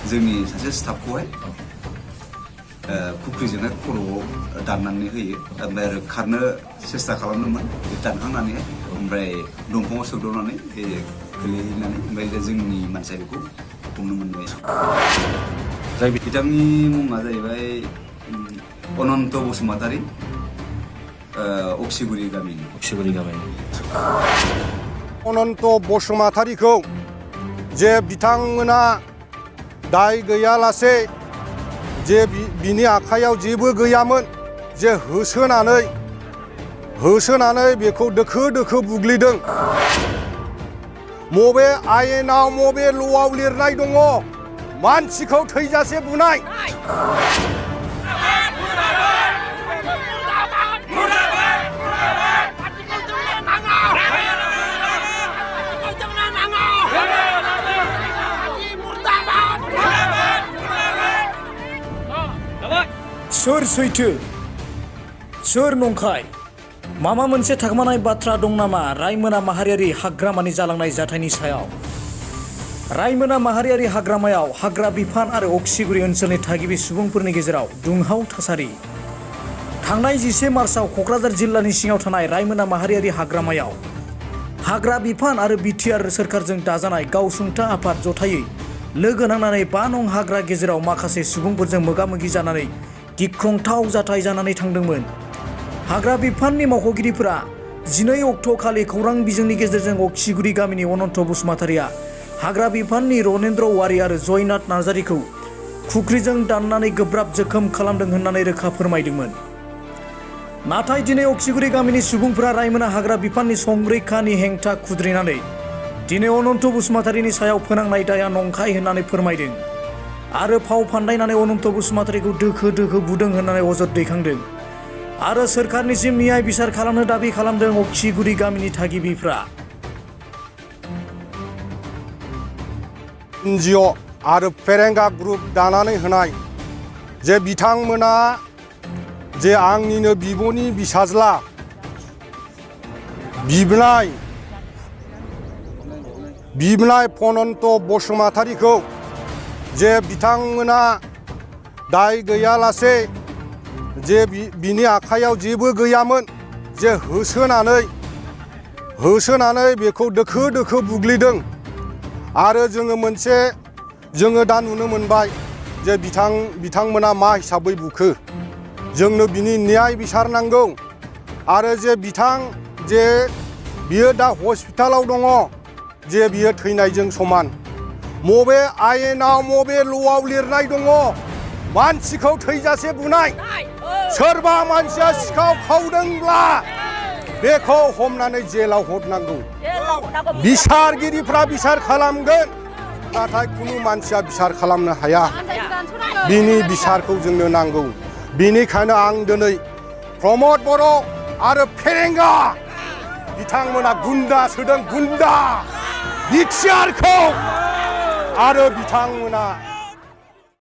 जोंनि सासे स्टाफखौहाय खुख्रिजोंहाय खर'आव दाननानै होयो ओमफ्राय आरो खारनो सेस्था खालामदोंमोन दानखांनानैहाय ओमफ्राय दंफाङाव सौदावनानै गोलैहैनानै ओमफ्राय जोंनि मानसिया बेखौ हमनो मोनबाय जाय बिथांनि मुङा जाहैबाय अनन्त बसुमतारी अक्सिगुरि गामिनि अनन्त बसुमतारीखौ जे बिथांमोना दाय गैयालासे जे बिनि आखायाव जेबो गैयामोन जे होसोनानै बेखौ दोखो दोखो बुग्लिदों मबे आयेनाव मबे ल'आव लिरनाय दङ मानसिखौ थैजासे बुनाय सोर सैथो सोर नंखाय माबा मोनसे थाखोमानाय बाथ्रा दं नामा रायमोना माहारियारि हाग्रामानि जालांनाय जाथायनि सायाव? रायमोना माहारियारि हाग्रामायाव हाग्रा बिफान आरो अक्सिगुरि ओनसोलनि थागिबि सुबुंफोरनि गेजेराव दुंहाव थासारि। थांनाय 10 मार्चआव क'क्राझार जिल्लानि सिङाव थानाय रायमोना माहारियारि हाग्रामायाव हाग्रा बिफान आरो बिटिआर सोरखारजों दाजानाय गावसुंथा आफाद जथायै लोगो नांनानै 5 नं हाग्रा गेजेराव माखासे सुबुंफोरजों मोगा-मोगि जानानै गिख्रंथाव जाथाय जानानै थांदोंमोन। हाग्रा बिफाननि मावख'गिरिफोरा 12 अक्ट' खालि खौरां बिजोंनि गेजेरजों अक्सिगुरि गामिनि अनन्त बसुमतारीया हाग्रा बिफाननि रनेन्द्र औवारी आरो जयनाथ नार्जारीखौ खुख्रिजों दाननानै गोब्राब जोखोम खालामदों होननानै रोखा फोरमायदोंमोन। नाथाय दिनै अक्सिगुरि गामिनि सुबुंफोरा रायमोना हाग्रा बिफाननि संरैखानि हेंथा खुद्रिनानै दिनै अनन्त बसुमतारीनि सायाव फोनांनाय दाया नंखाय होननानै फोरमायदों आरो फाव फान्दायनानै अनन्त बसुमतारीखौ दोखो दोखो बुदों होननानै अजद दैखांदों आरो सोरखारनिसिम न्याय बिसार खालामनो दाबि खालामदों अक्सिगुरि गामिनि थागिबिफ्रा। एनजिअ आरो फेरेंगा ग्रुप दानानै होनाय जे बिथांमोना जे आंनिनो बिब'नि बिसाज्ला बिबनाय अनन्त बसुमतारीखौ जे बिथांमोना दाय गैयालासे जे बिनि आखायाव जेबो गैयामोन जे होसोनानै बेखौ दोखो दोखो बुग्लिदों आरो जोङो दा नुनो मोनबाय जे बिथांमोना मा हिसाबै बुखो जोंनो बिनि न्याय बिसार नांगौ आरो जे बियो दा हस्पिटालाव दङ जे बियो थैनायजों समान। मबे आयेनाव मबे ल'आव लिरनाय दङ मानसिखौ थैजासे बुनाय सोरबा मानसिया सिखाव खावदोंब्ला बेखौ हमनानै जेलाव हरनांगौ बिसारगिरिफ्रा बिसार खालामगोन नाथाय खुनु मानसिया बिसार खालामनो हाया बिनि बिसारखौ जोंनो नांगौ। बेनिखायनो आं दिनै प्रमद बर' आरो फेरेंगा बिथांमोना गुन्दा सोदों गुन्दा बिटिआरखौ आरो बिथांमोना